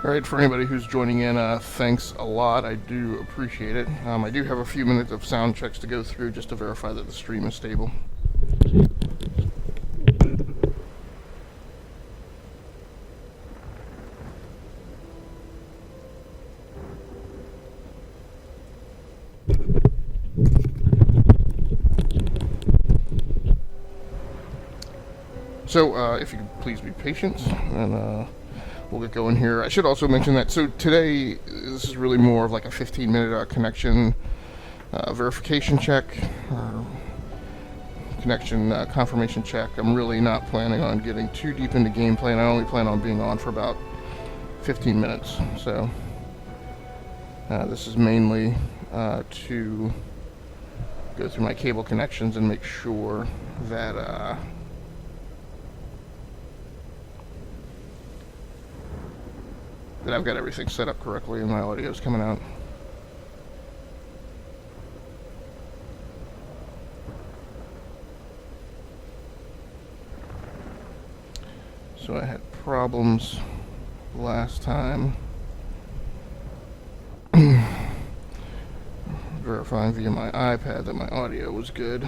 Alright, for anybody who's joining in, thanks a lot. I do appreciate it. I do have a few minutes of sound checks to go through just to verify that the stream is stable. So, if you could please be patient, and we'll get going here. I should also mention that, so today, this is really more of like a 15-minute connection verification check, connection confirmation check. I'm really not planning on getting too deep into gameplay, and I only plan on being on for about 15 minutes. So, this is mainly to go through my cable connections and make sure that that I've got everything set up correctly and my audio is coming out. So I had problems last time verifying via my iPad that my audio was good.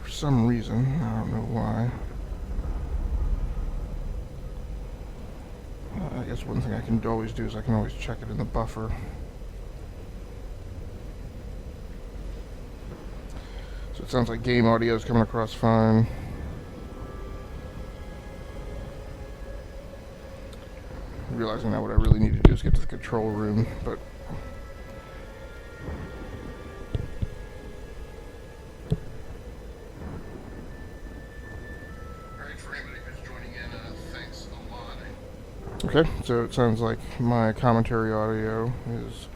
For some reason, I don't know why. I guess one thing I can always do is I can always check it in the buffer. So it sounds like game audio is coming across fine. Realizing now what I really need to do is get to the control room, but okay, so it sounds like my commentary audio is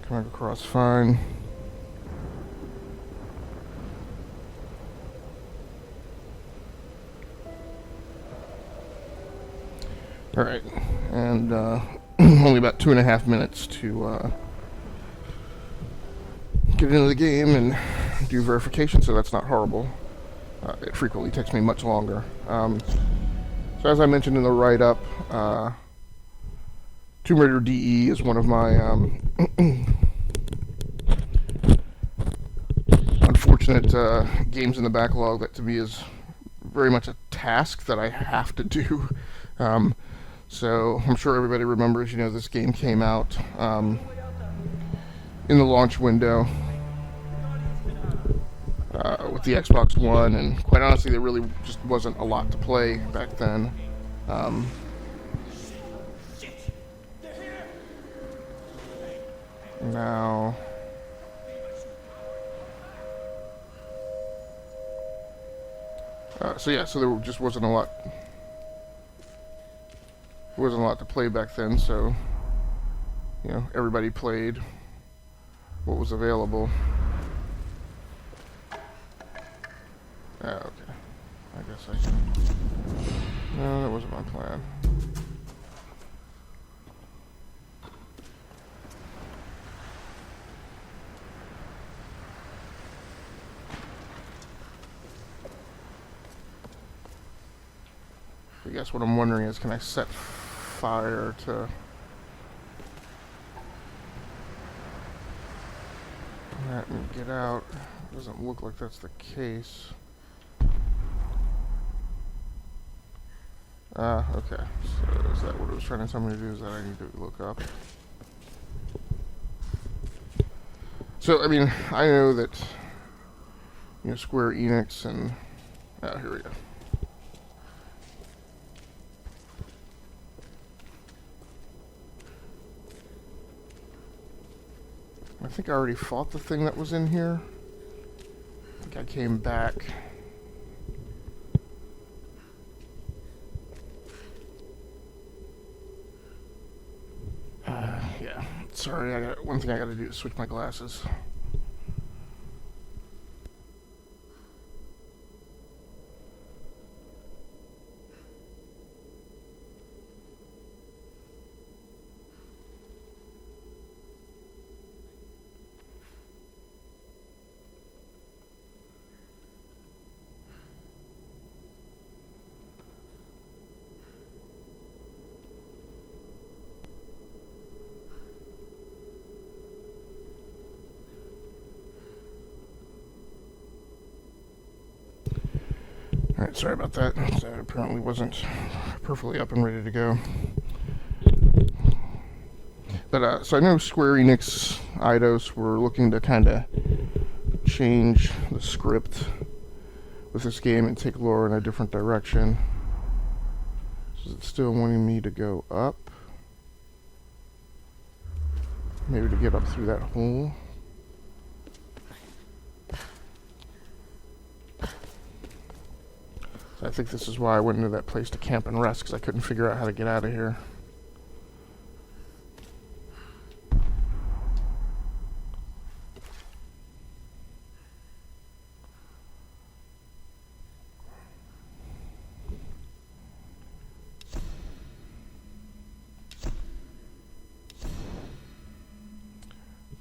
coming across fine. Alright, and only about 2.5 minutes to get into the game and do verification, so that's not horrible. It frequently takes me much longer. So as I mentioned in the write-up, Tomb Raider DE is one of my unfortunate games in the backlog that to me is very much a task that I have to do. So I'm sure everybody remembers, this game came out in the launch window with the Xbox One, and quite honestly, there really just wasn't a lot to play back then. Now, so there just wasn't a lot. There wasn't a lot to play back then, so everybody played what was available. Okay. I guess I can. No, that wasn't my plan. I guess what I'm wondering is, can I set fire to that and get out? Doesn't look like that's the case. Okay. So is that what it was trying to tell me to do? Is that I need to look up? So, I mean, I know that, Square Enix and... here we go. I think I already fought the thing that was in here. I think I came back. Yeah. Sorry, one thing I gotta do is switch my glasses. Alright, sorry about that. That apparently wasn't perfectly up and ready to go. But, so I know Square Enix, Eidos were looking to kind of change the script with this game and take lore in a different direction. So is it still wanting me to go up? Maybe to get up through that hole? So I think this is why I went into that place to camp and rest, because I couldn't figure out how to get out of here.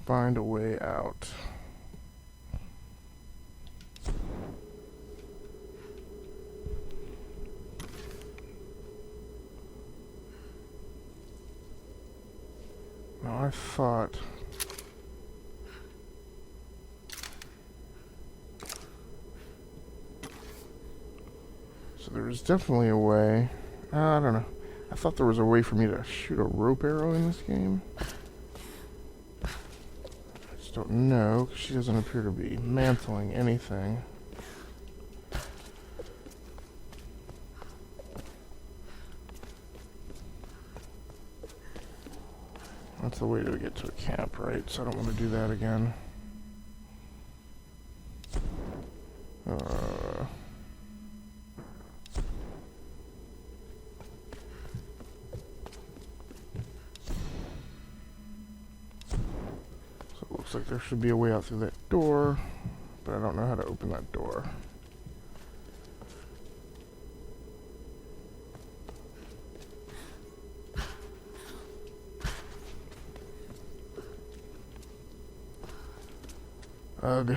Find a way out. Now I thought... So there was definitely a way. I don't know. I thought there was a way for me to shoot a rope arrow in this game. Don't know, 'cause she doesn't appear to be mantling anything. That's the way to get to a camp, right? So I don't want to do that again. Looks like there should be a way out through that door, but I don't know how to open that door. Ugh.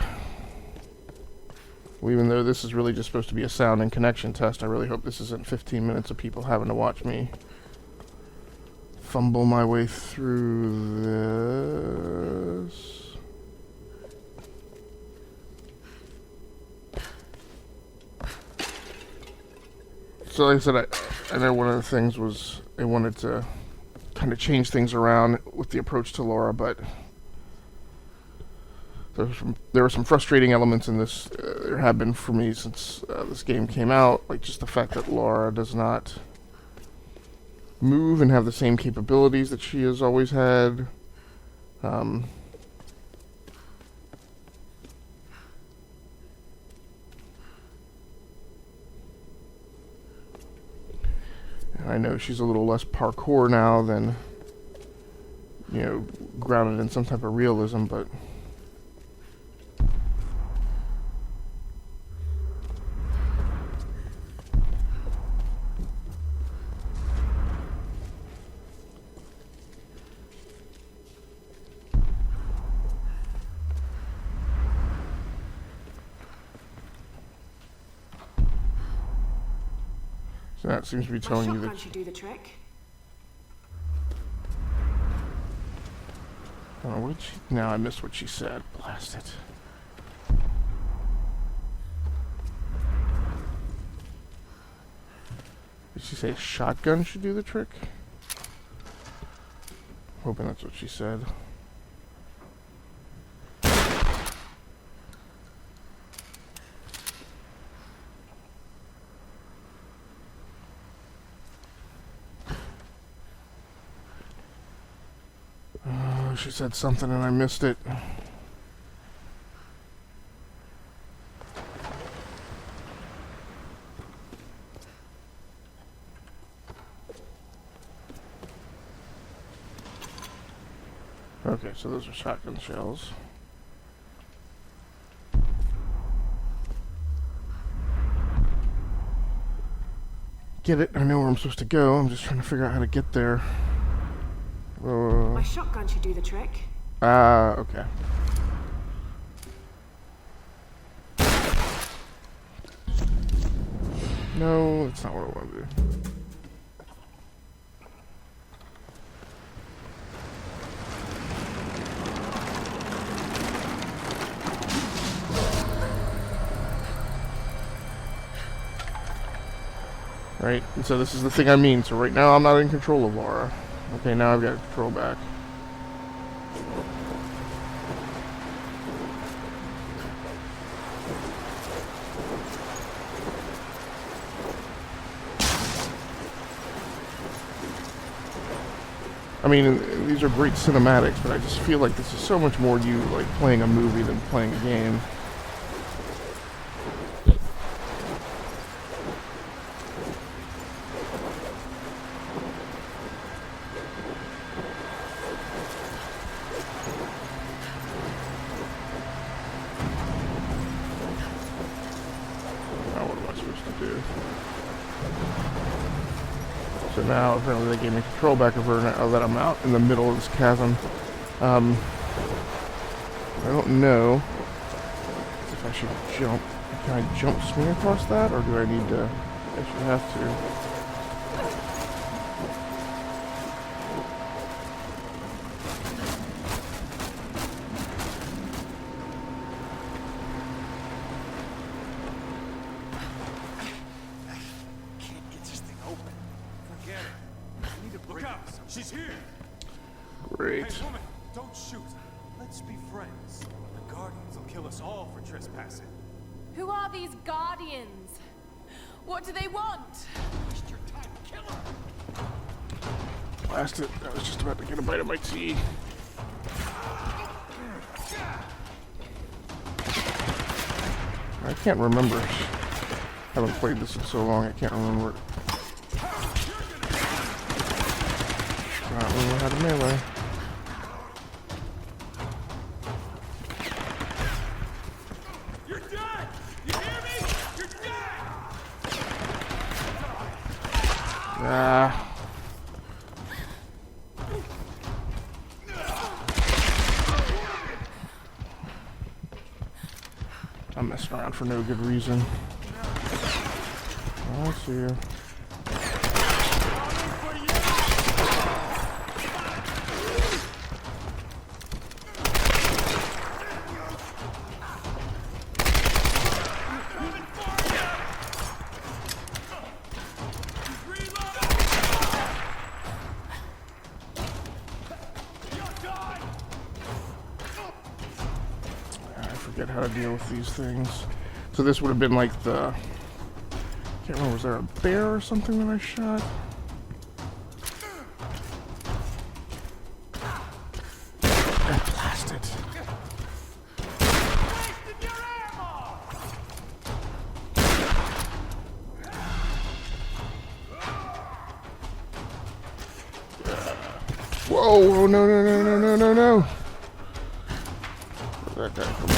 Well, even though this is really just supposed to be a sound and connection test, I really hope this isn't 15 minutes of people having to watch me fumble my way through this. So like I said, I know one of the things was they wanted to kind of change things around with the approach to Laura, but there were some frustrating elements in this. There have been for me since this game came out, like just the fact that Laura does not move and have the same capabilities that she has always had. I know she's a little less parkour now than, you know, grounded in some type of realism, but so that seems to be telling you that. Can't you do the trick? Oh, what did she? Now I missed what she said. Blast it. Did she say a shotgun should do the trick? Hoping that's what she said. She said something and I missed it. Okay, so those are shotgun shells. Get it? I know where I'm supposed to go. I'm just trying to figure out how to get there. My shotgun should do the trick. Okay. No, that's not what I want to do. Right? And so this is the thing I mean. So right now I'm not in control of Laura. Okay, now I've got control back. I mean, these are great cinematics, but I just feel like this is so much more you like playing a movie than playing a game. Now what am I supposed to do? So now apparently they gave me control back over that I'm out in the middle of this chasm. I don't know if I should jump. Can I jump swing across that, or do I need to? I should have to. She's here! Great. Hey, woman, don't shoot. Let's be friends. The Guardians will kill us all for trespassing. Who are these Guardians? What do they want? Waste your time, kill her! Blast it. I was just about to get a bite of my tea. I can't remember. I haven't played this in so long, I can't remember. I don't remember how to melee. You're dead! You hear me? You're dead! Ah. I'm messing around for no good reason. Oh, I see you. Forget how to deal with these things. So this would have been like the... Can't remember, was there a bear or something that I shot? I blasted. Whoa, oh, no, no, no, no, no, no, no. Where'd that guy come from?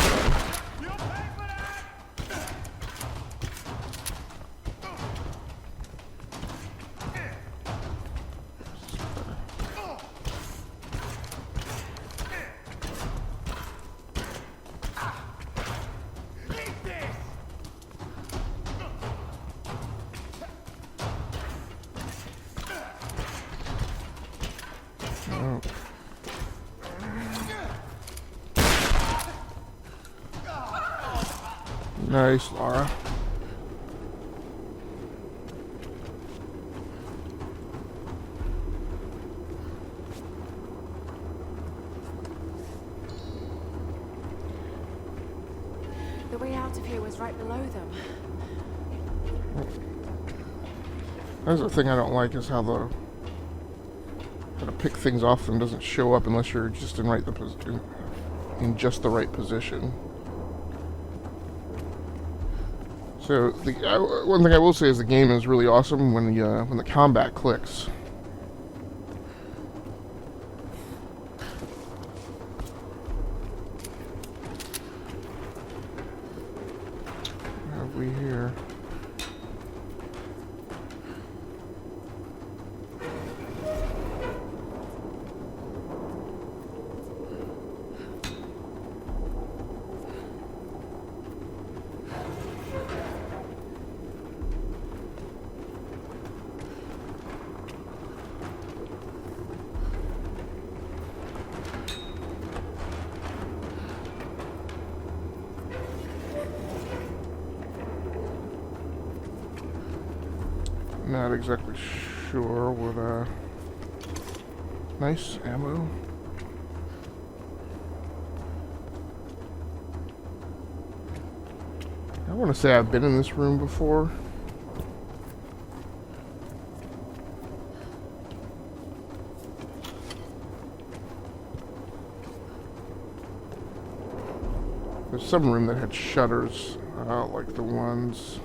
Oh. Nice, Laura. The way out of here was right below them. That's the thing I don't like, is how the how to pick things off them doesn't show up unless you're just in in just the right position. So one thing I will say is the game is really awesome when the combat clicks. What have we here? Not exactly sure what, nice ammo. I want to say I've been in this room before. There's some room that had shutters, like the ones...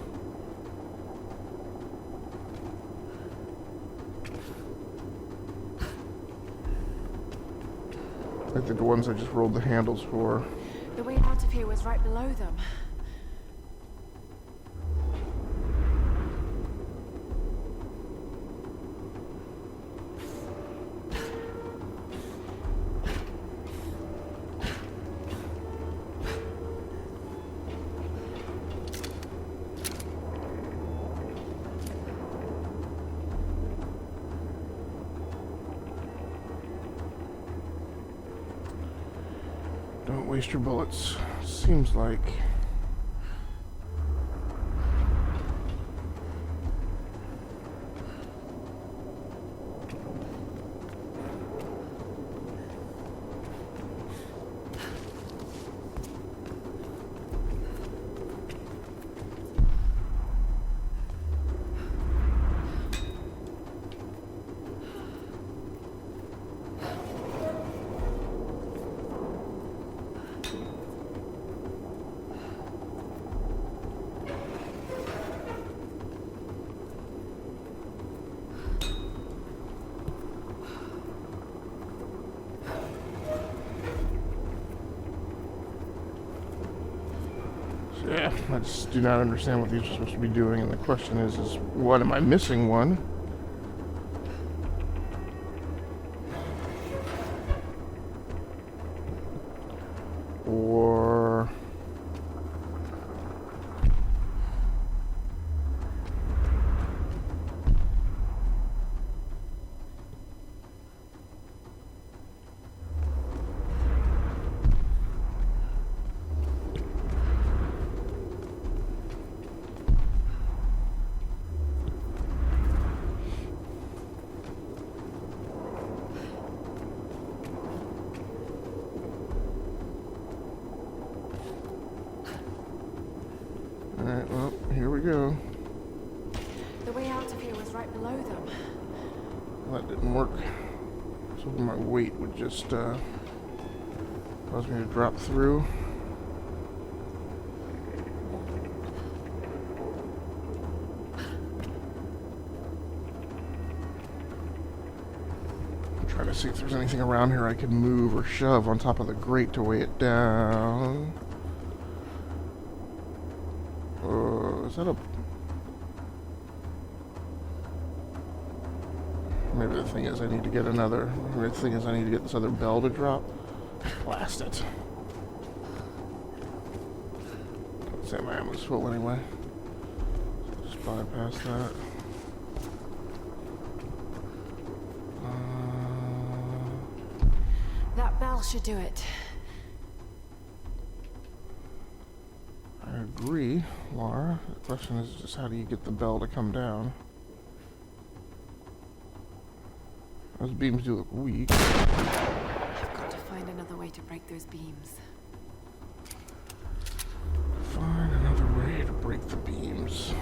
like the ones I just rolled the handles for. The way out of here was right below them. Don't waste your bullets. Seems like... yeah, I just do not understand what these are supposed to be doing, and the question is what, am I missing one? Or... Alright, well, here we go. The way out of here was right below them. Well, that didn't work. So my weight would just cause me to drop through. Try to see if there's anything around here I can move or shove on top of the grate to weigh it down. Is that a... maybe the thing is I need to get another... maybe the thing is I need to get this other bell to drop. Blast it. Let's say my ammo's full anyway. Just bypass that. That bell should do it. I agree, Laura. The question is just how do you get the bell to come down? Those beams do look weak. I've got to find another way to break those beams. Find another way to break the beams.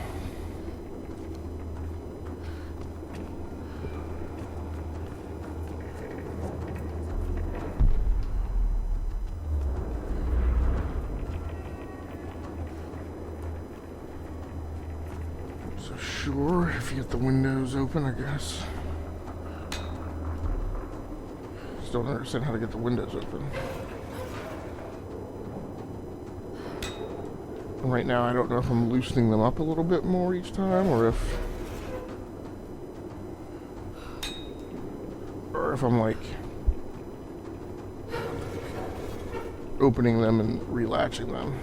So sure, if you get the windows open, I guess. Just don't understand how to get the windows open. And right now, I don't know if I'm loosening them up a little bit more each time, or if I'm like opening them and relatching them.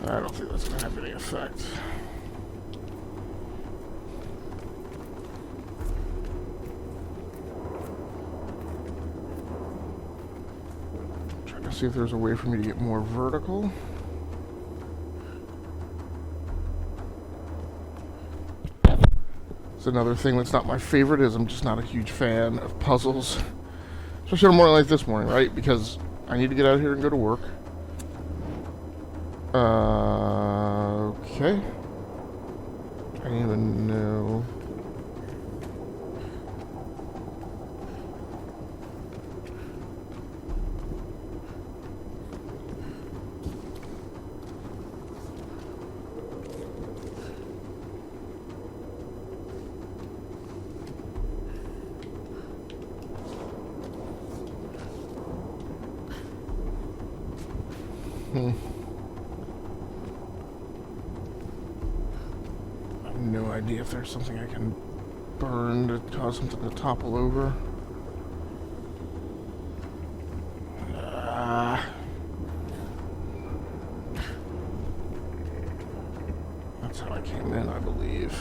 I don't think that's going to have any effect. See if there's a way for me to get more vertical. It's another thing that's not my favorite is I'm just not a huge fan of puzzles. Especially on a morning like this morning, right? Because I need to get out of here and go to work. Okay. I don't even know. I have no idea if there's something I can burn to cause something to topple over. That's how I came in, I believe.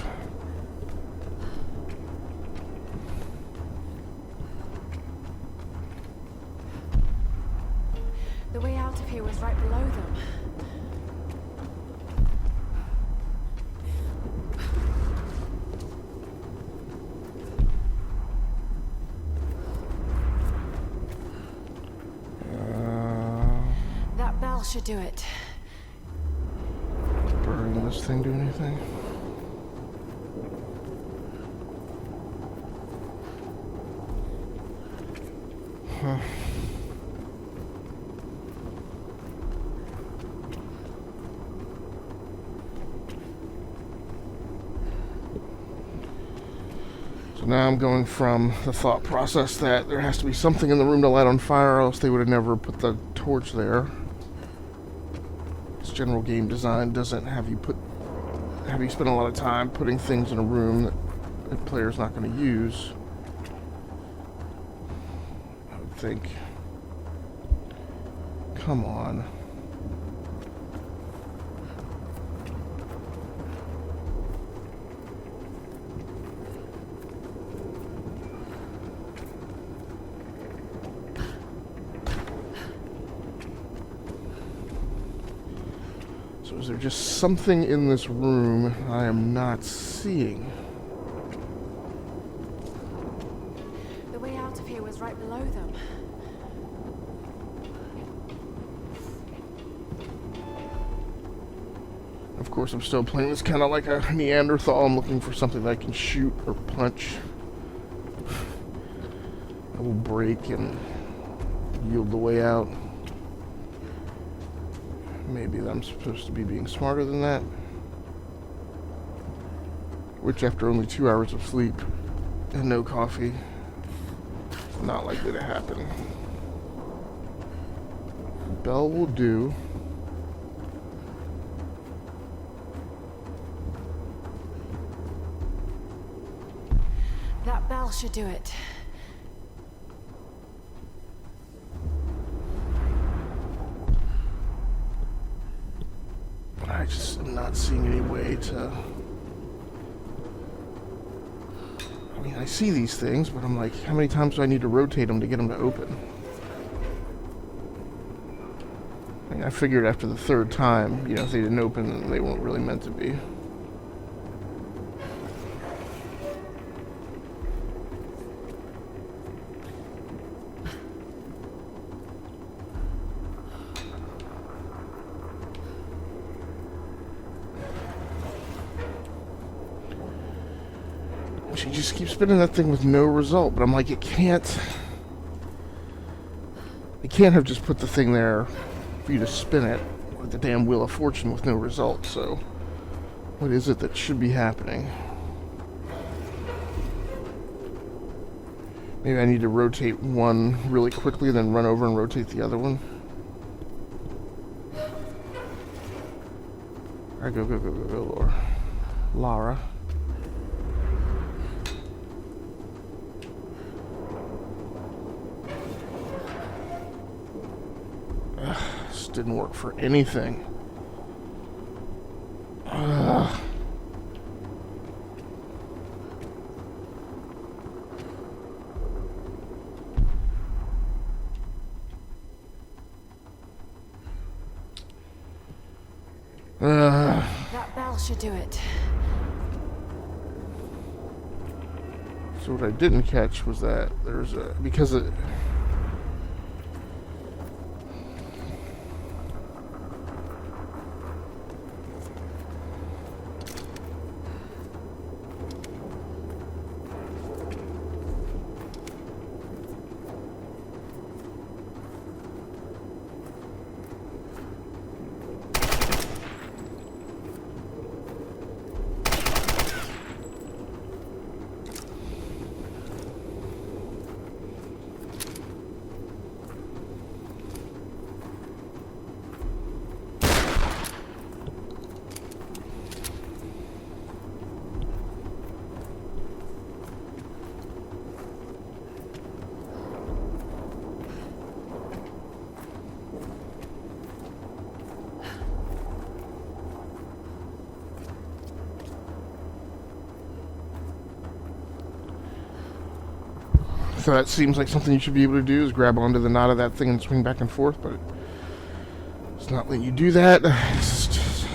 The way out of here was right below them. That bell should do it. Burning this thing do anything? Huh. So now I'm going from the thought process that there has to be something in the room to light on fire, or else they would have never put the torch there. This general game design doesn't have you spend a lot of time putting things in a room that the player's not going to use. I would think. Come on. So is there just something in this room I am not seeing? The way out of here was right below them. Of course, I'm still playing this kind of like a Neanderthal. I'm looking for something that I can shoot or punch. I will break and yield the way out. Maybe I'm supposed to be being smarter than that. Which, after only 2 hours of sleep and no coffee, not likely to happen. Bell will do. That bell should do it. I just am not seeing any way to... I mean, I see these things, but I'm like, how many times do I need to rotate them to get them to open? I mean, I figured after the third time, you know, if they didn't open, then they weren't really meant to be. She just keeps spinning that thing with no result, but I'm like, it can't have just put the thing there for you to spin it with the damn Wheel of Fortune with no result. So what is it that should be happening? Maybe I need to rotate one really quickly, then run over and rotate the other one. Alright, go, Laura. Lara. This didn't work for anything. should do it. So what I didn't catch was that there's a, because it, so that seems like something you should be able to do, is grab onto the knot of that thing and swing back and forth, but it's not letting you do that. It's just,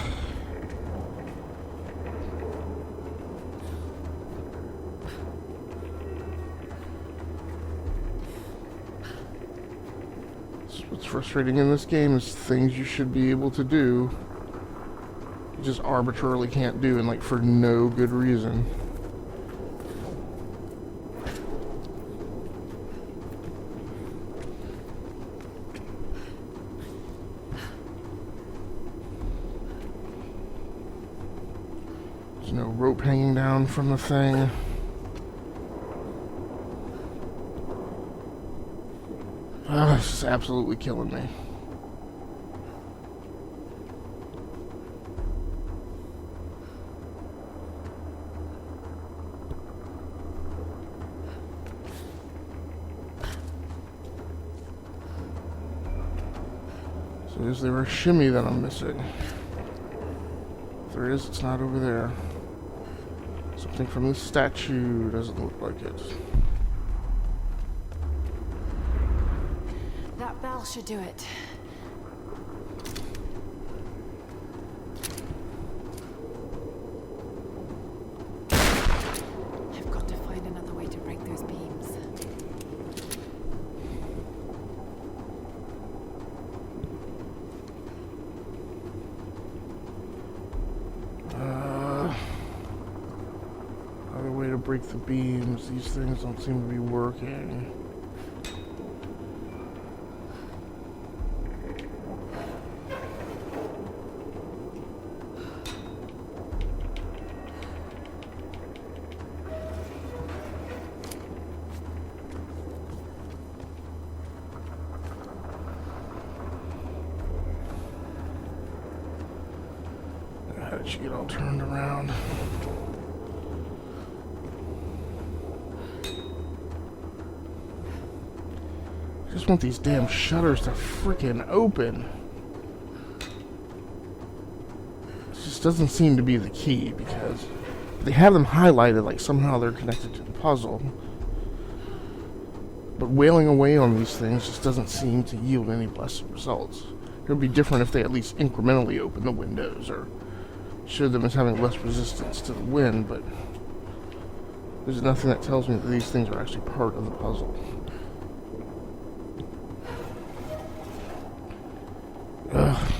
what's frustrating in this game is things you should be able to do, you just arbitrarily can't do, and like for no good reason. There's no rope hanging down from the thing. Oh, this is absolutely killing me. So is there a shimmy that I'm missing? If there is, it's not over there. Something from this statue doesn't look like it. That bell should do it. I've got to find another way to break those beams. Other way to break the beams. These things don't seem to be working. How did she get all turned around? I just want these damn shutters to freaking open. This just doesn't seem to be the key, because they have them highlighted like somehow they're connected to the puzzle. But wailing away on these things just doesn't seem to yield any blessed results. It would be different if they at least incrementally open the windows or showed them as having less resistance to the wind, but there's nothing that tells me that these things are actually part of the puzzle. Ugh.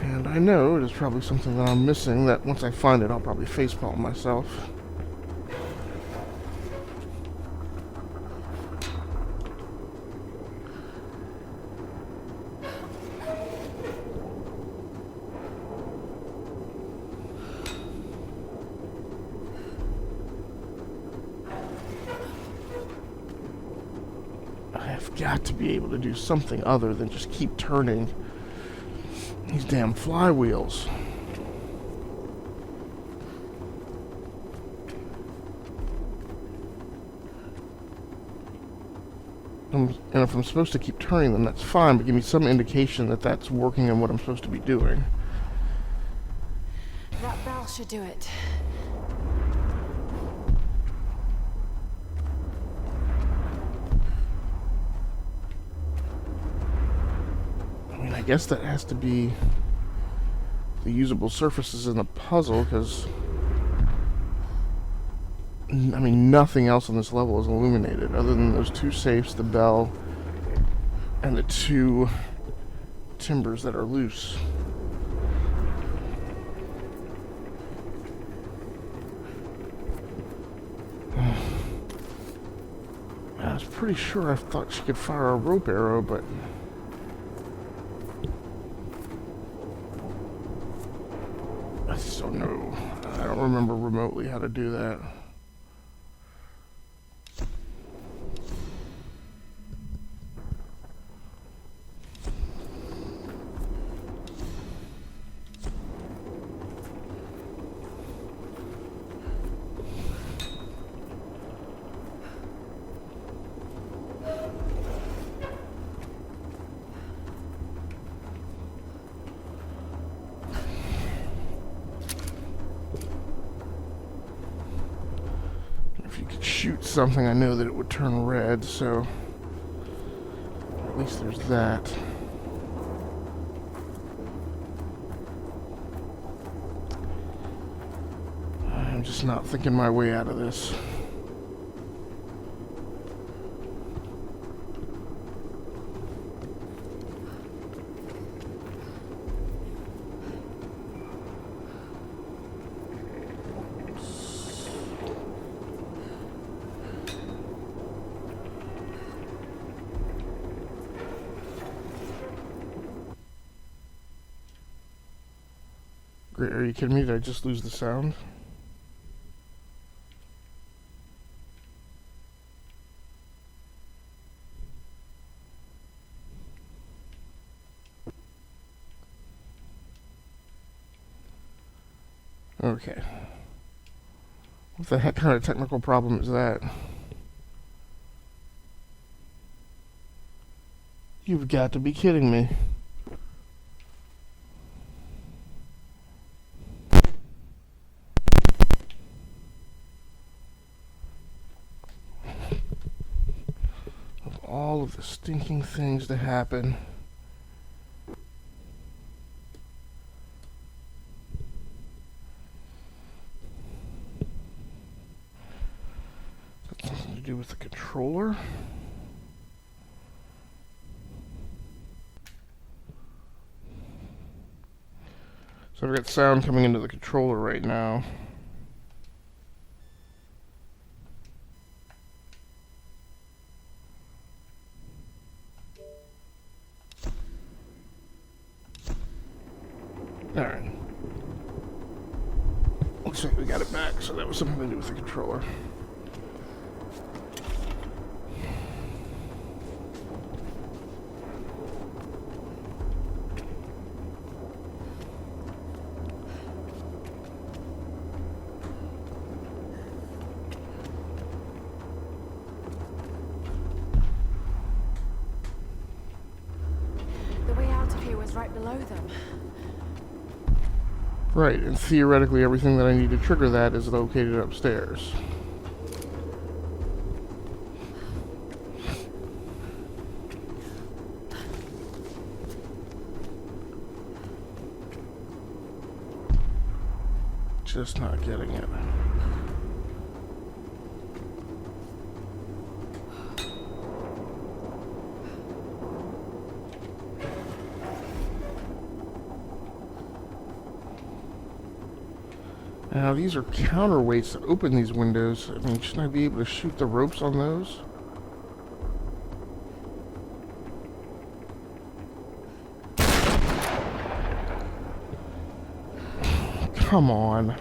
And I know it is probably something that I'm missing, that once I find it, I'll probably facepalm myself. I've got to be able to do something other than just keep turning these damn flywheels. if I'm supposed to keep turning them, that's fine, but give me some indication that that's working and what I'm supposed to be doing. That bell should do it. I mean, I guess that has to be the usable surfaces in the puzzle, because I mean, nothing else on this level is illuminated other than those two safes, the bell, and the two timbers that are loose. I was pretty sure I thought she could fire a rope arrow, but I just don't know. I don't remember remotely how to do that. Shoot something, I know that it would turn red, so at least there's that. I'm just not thinking my way out of this. Are you kidding me? Did I just lose the sound? Okay. What the heck kind of technical problem is that? You've got to be kidding me. All of the stinking things to happen. That's something to do with the controller. So I've got sound coming into the controller right now. Alright. Looks like we got it back, so that was something to do with the controller. The way out of here was right below them. Right, and theoretically everything that I need to trigger that is located upstairs. Just not getting it. Now these are counterweights to open these windows. I mean, shouldn't I be able to shoot the ropes on those? Come on.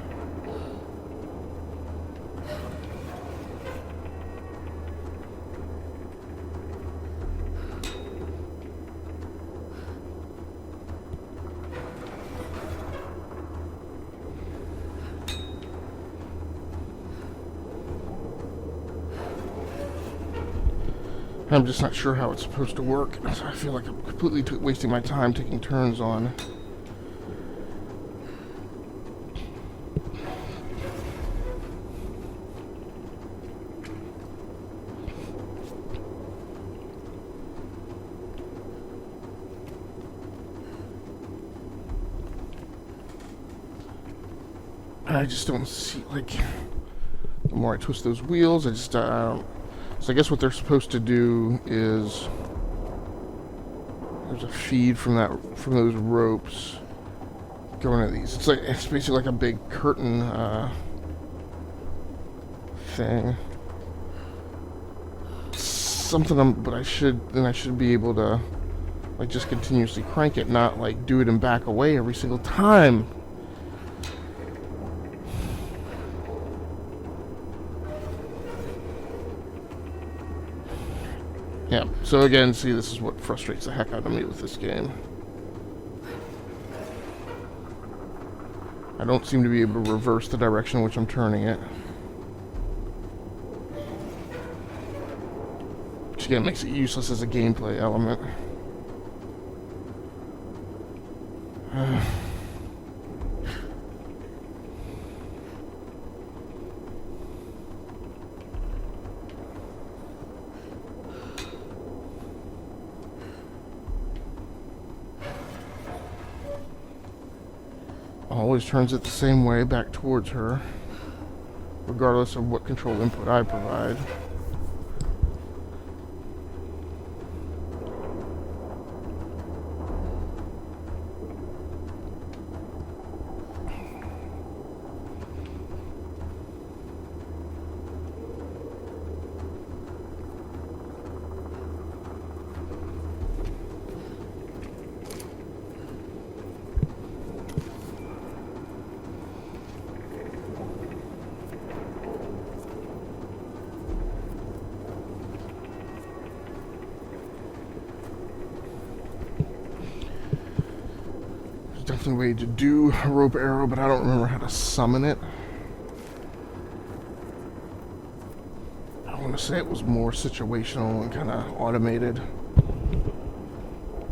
I'm just not sure how it's supposed to work. So I feel like I'm completely wasting my time taking turns on. I just don't see, like, the more I twist those wheels, I just, so I guess what they're supposed to do is, there's a feed from those ropes going to these. It's basically like a big curtain, thing. But I should be able to, like, just continuously crank it, not, like, do it and back away every single time. Yeah, so again, see, this is what frustrates the heck out of me with this game. I don't seem to be able to reverse the direction in which I'm turning it. Which again makes it useless as a gameplay element. Always turns it the same way back towards her, regardless of what control input I provide. Definitely a way to do a rope arrow, but I don't remember how to summon it. I want to say it was more situational and kind of automated.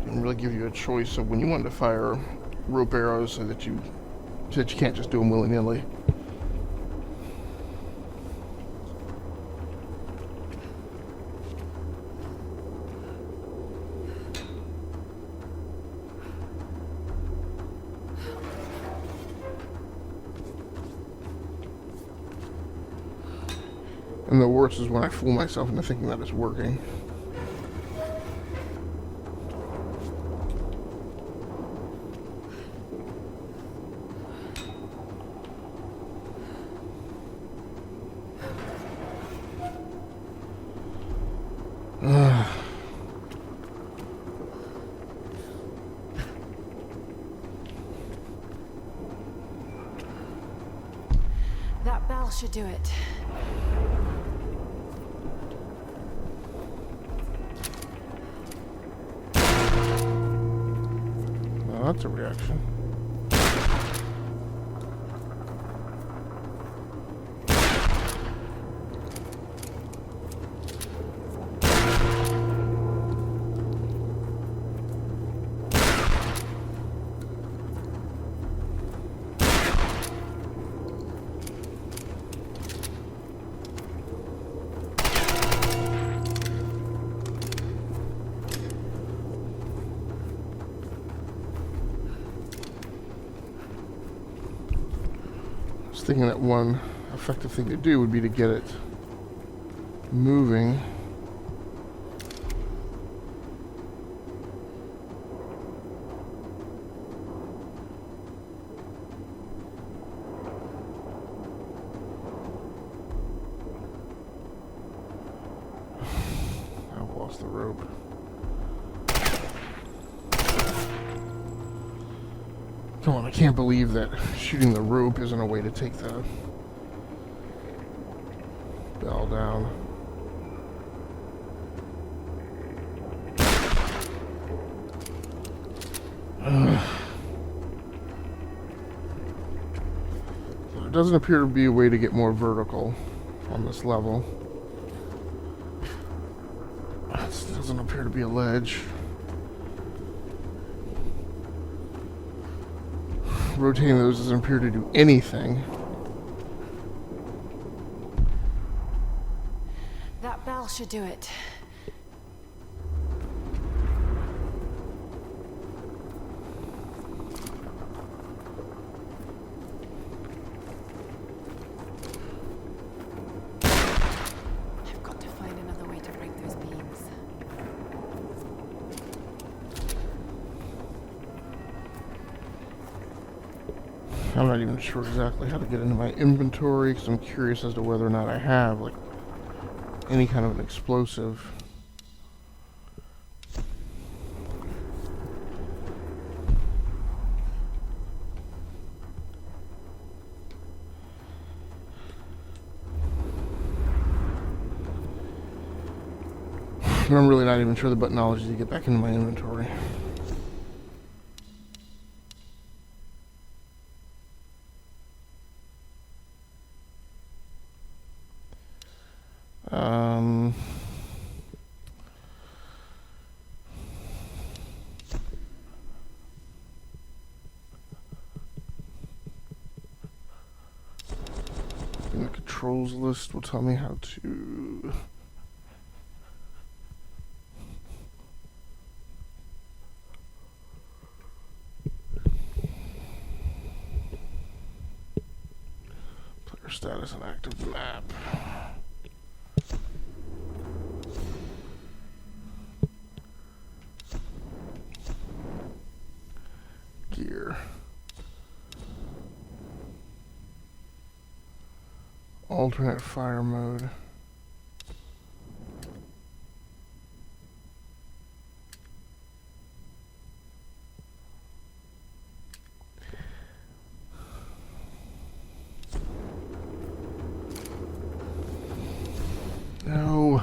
Didn't really give you a choice of when you wanted to fire rope arrows so that you can't just do them willy-nilly. And the worst is when I fool myself into thinking that it's working. That bell should do it. Well, that's a reaction. Thinking that one effective thing to do would be to get it moving. I've lost the rope. Come on, I can't believe that shooting the rope isn't a way to take the bell down. So there doesn't appear to be a way to get more vertical on this level. It's Doesn't appear to be a ledge. Rotating those doesn't appear to do anything. That bell should do it. I've got to find another way to break those beams. I'm not even sure exactly how to get into my inventory because I'm curious as to whether or not I have like any kind of an explosive. I'm really not even sure the buttonology to get back into my inventory. And the controls list will tell me how to. Player status and active map. Gear. Alternate fire mode. No.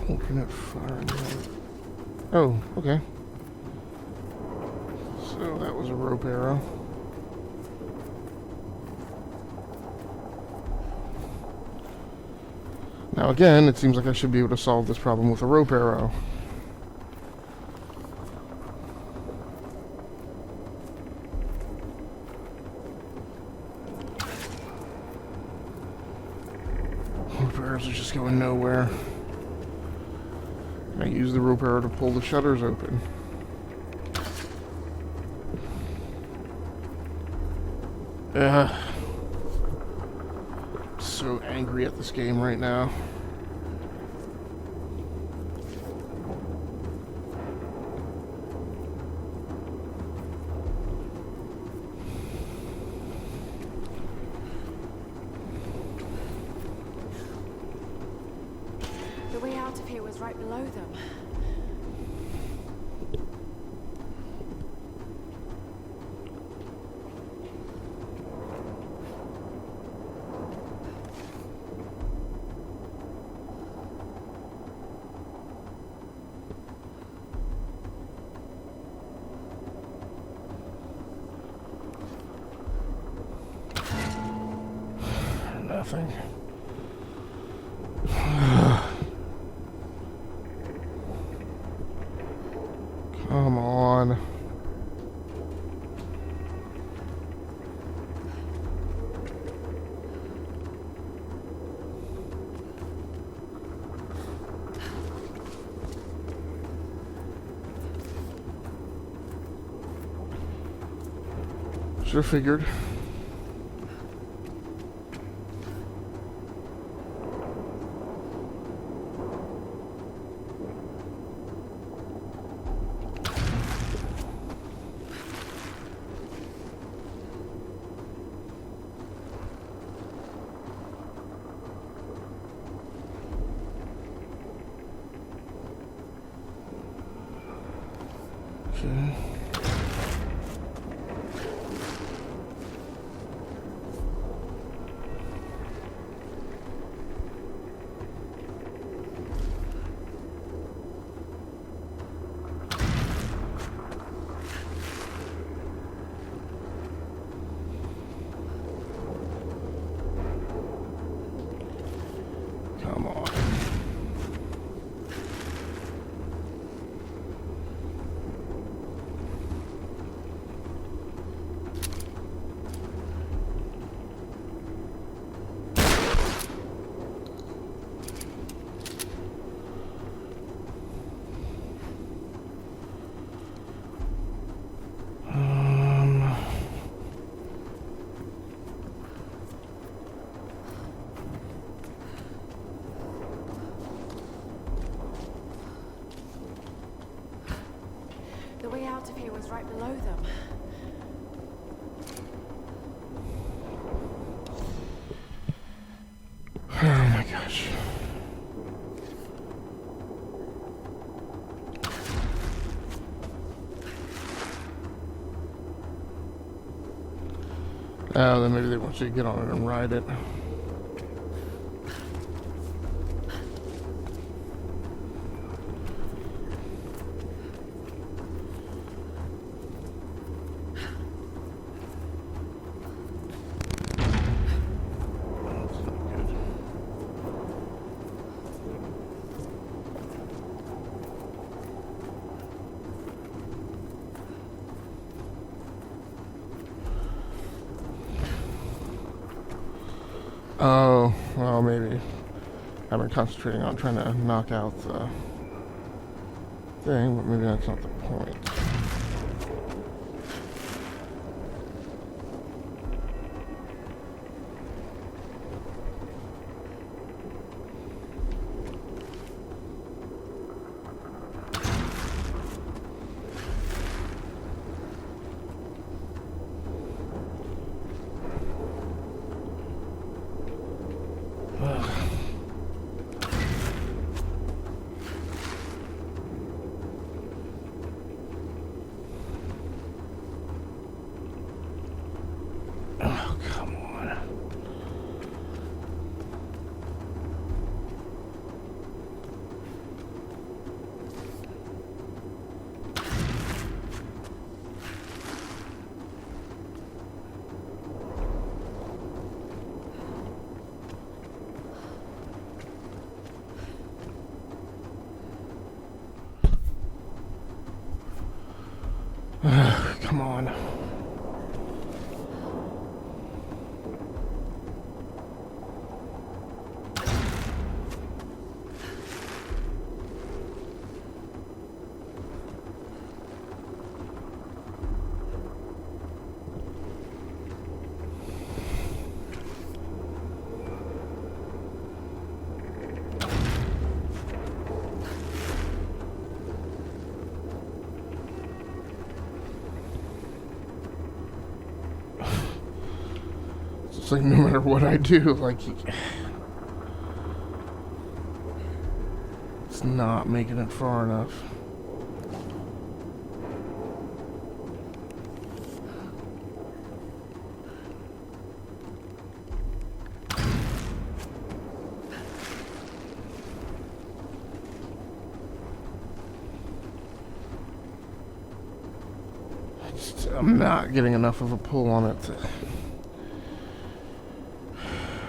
Alternate fire mode. Oh, okay. So that was a rope arrow. Now again, it seems like I should be able to solve this problem with a rope arrow. Rope arrows are just going nowhere. I use the rope arrow to pull the shutters open. So angry at this game right now. The way out of here was right below them. Nothing. Come on. Should have figured. Okay. part of here was right below them. Oh my gosh. Oh, then maybe they want you to get on it and ride it. Oh, well, maybe I've been concentrating on trying to knock out the thing, but maybe that's not the point. Oh, come on. Come on. It's like no matter what I do, like it's not making it far enough. I'm not getting enough of a pull on it to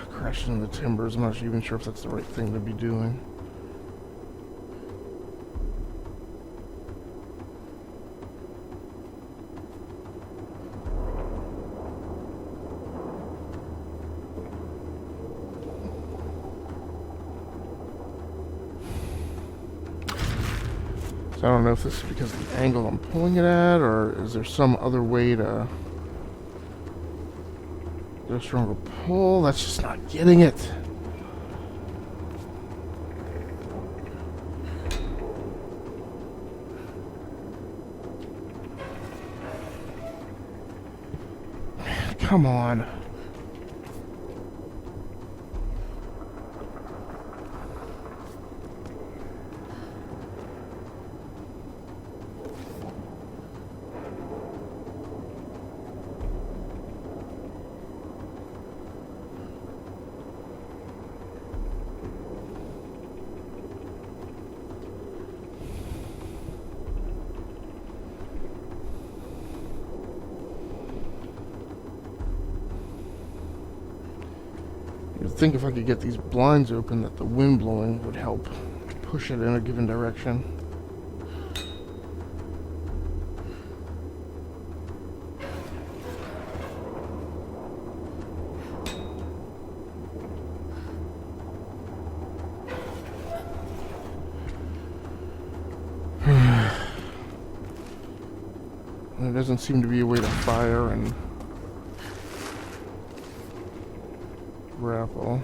crash into the timbers. I'm not even sure if that's the right thing to be doing. So I don't know if this is because of the angle I'm pulling it at, or is there some other way to get a stronger pull? That's just not getting it. Come on. You'd think if I could get these blinds open that the wind blowing would help push it in a given direction. There doesn't seem to be a way to fire and grapple.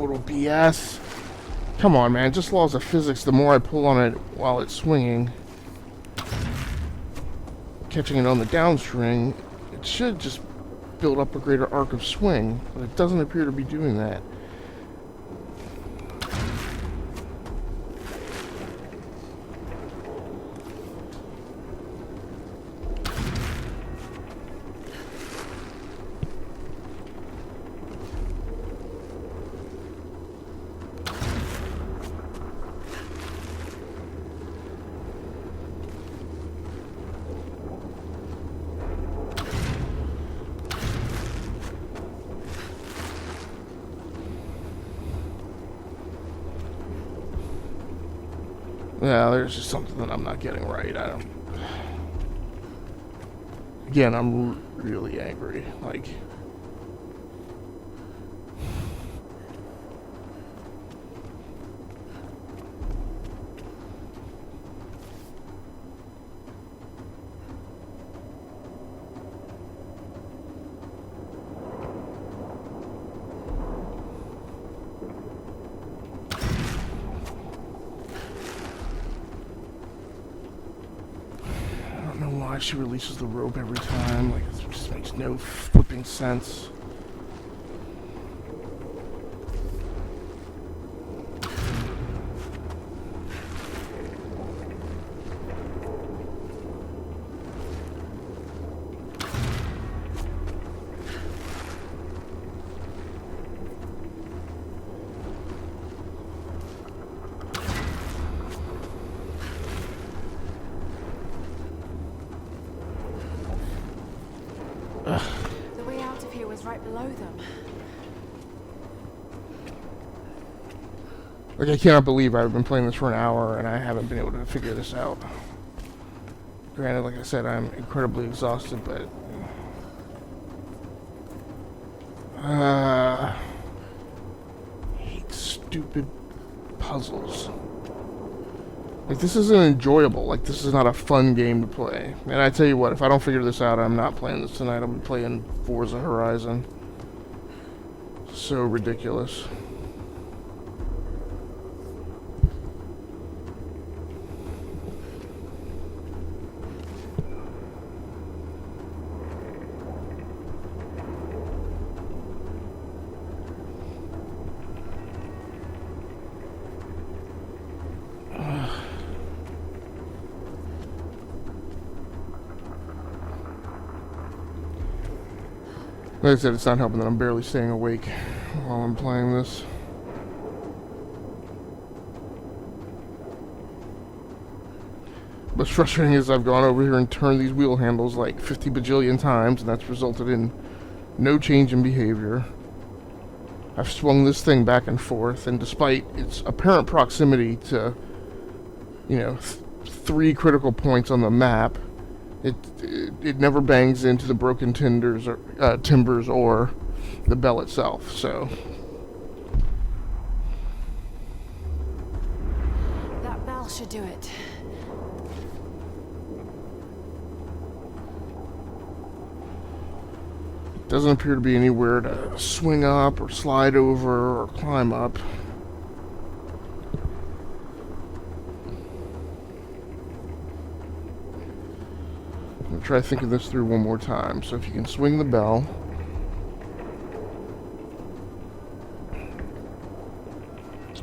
total BS. Come on, man. Just laws of physics. The more I pull on it while it's swinging, catching it on the downstring, it should just build up a greater arc of swing, but it doesn't appear to be doing that. Yeah, there's just something that I'm not getting right. I don't... Again, I'm really angry. Like... why she releases the rope every time. Like, it just makes no flipping sense. The way out of here was right below them. Like, I cannot believe I've been playing this for an hour and I haven't been able to figure this out. Granted, like I said, I'm incredibly exhausted, but... I hate stupid puzzles. Like, this isn't enjoyable. Like, this is not a fun game to play. And I tell you what, if I don't figure this out, I'm not playing this tonight. I'll be playing Forza Horizon. So ridiculous. Like I said, it's not helping that I'm barely staying awake while I'm playing this. What's frustrating is I've gone over here and turned these wheel handles like 50 bajillion times, and that's resulted in no change in behavior. I've swung this thing back and forth, and despite its apparent proximity to, you know, 3 critical points on the map, it never bangs into the broken timbers or the bell itself. So That bell should do it. it doesn't appear to be anywhere to swing up or slide over or climb up. I'm gonna try thinking this through one more time. So if you can swing the bell,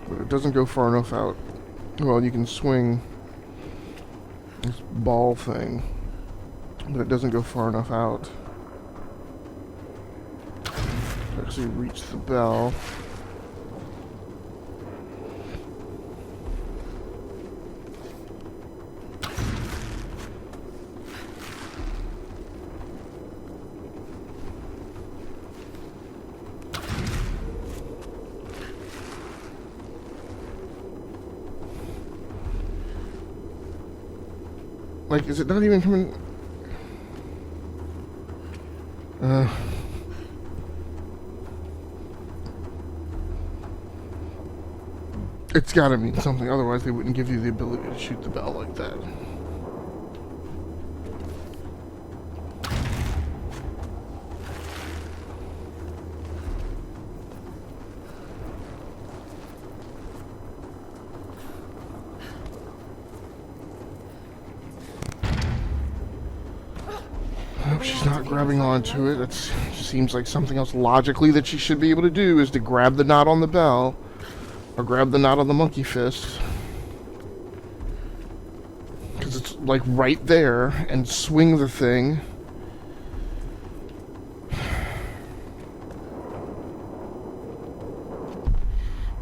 but it doesn't go far enough out. Well, you can swing this ball thing, but it doesn't go far enough out to actually reach the bell. Like, is it not even coming? It's gotta mean something, otherwise they wouldn't give you the ability to shoot the bell like that. she's not grabbing onto it. It seems like something else logically that she should be able to do is to grab the knot on the bell. Or grab the knot on the monkey fist. Because it's like right there. And swing the thing.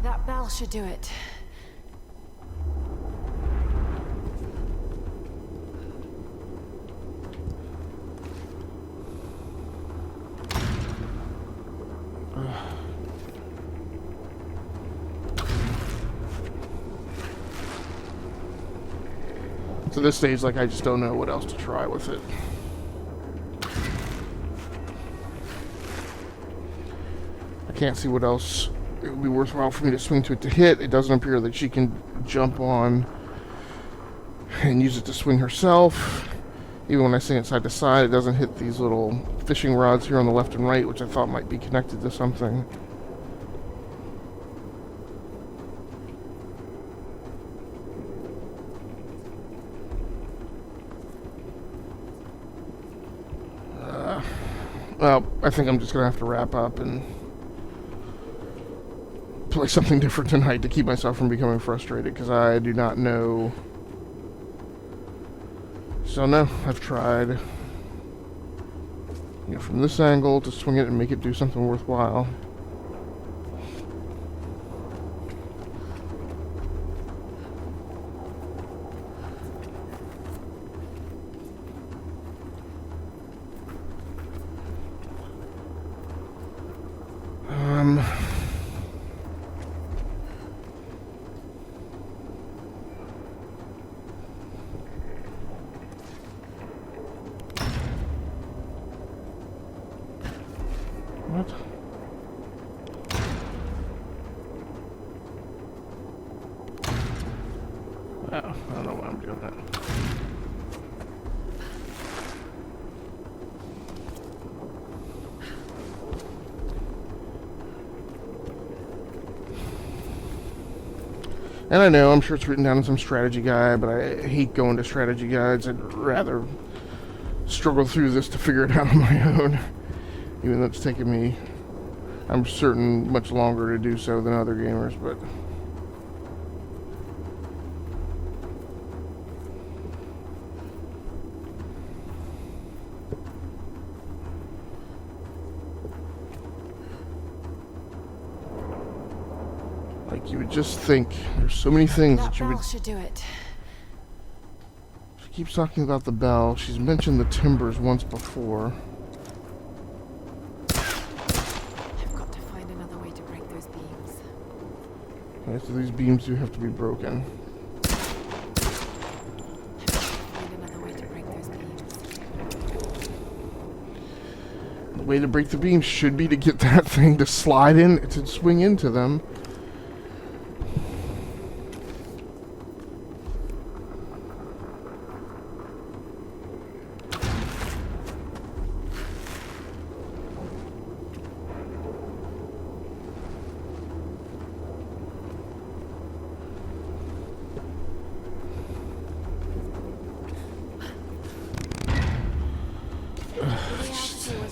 That bell should do it. To this stage, like, I just don't know what else to try with it. I can't see what else it would be worthwhile for me to swing to it to hit. It doesn't appear that she can jump on and use it to swing herself. Even when I swing it side to side, it doesn't hit these little fishing rods here on the left and right, which I thought might be connected to something. Well, I think I'm just going to have to wrap up and play something different tonight to keep myself from becoming frustrated, because I do not know. So no, I've tried, you know, from this angle to swing it and make it do something worthwhile. What? Oh, I don't know why I'm doing that. And I know, I'm sure it's written down in some strategy guide, but I hate going to strategy guides. I'd rather struggle through this to figure it out on my own. Even though it's taken me, I'm certain, much longer to do so than other gamers, but... like, you would just think, there's so many things that you would... That bell should do it. She keeps talking about the bell. She's mentioned the timbers once before. Okay, so these beams do have to be broken. Find another way to break those beams. The way to break the beams should be to get that thing to slide in, to swing into them.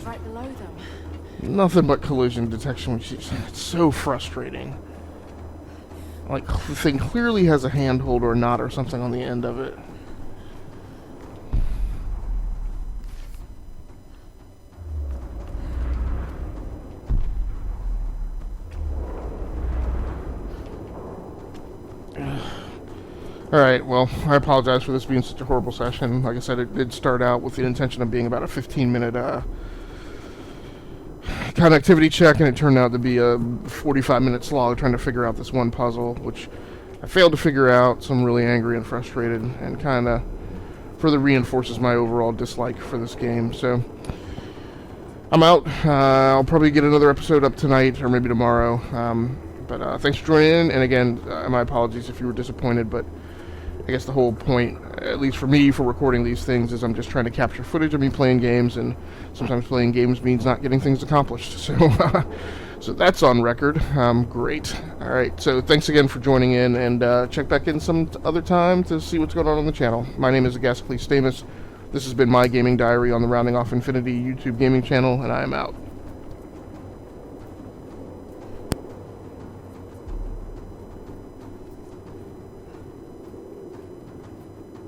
Right below them. Nothing but collision detection, which is it's so frustrating. Like, the thing clearly has a handhold or a knot or something on the end of it. Alright, well, I apologize for this being such a horrible session. Like I said, it did start out with the intention of being about a 15-minute connectivity check, and it turned out to be a 45-minute slog trying to figure out this one puzzle, which I failed to figure out, so I'm really angry and frustrated, and kind of further reinforces my overall dislike for this game. So, I'm out. I'll probably get another episode up tonight, or maybe tomorrow. But thanks for joining in, and again, my apologies if you were disappointed, but I guess the whole point, at least for me, for recording these things is I'm just trying to capture footage of me playing games, and sometimes playing games means not getting things accomplished. So, so that's on record. Great. All right. So thanks again for joining in, and check back in some other time to see what's going on the channel. My name is Agassicles Stamus. This has been my gaming diary on the Rounding Off Infinity YouTube gaming channel, and I am out.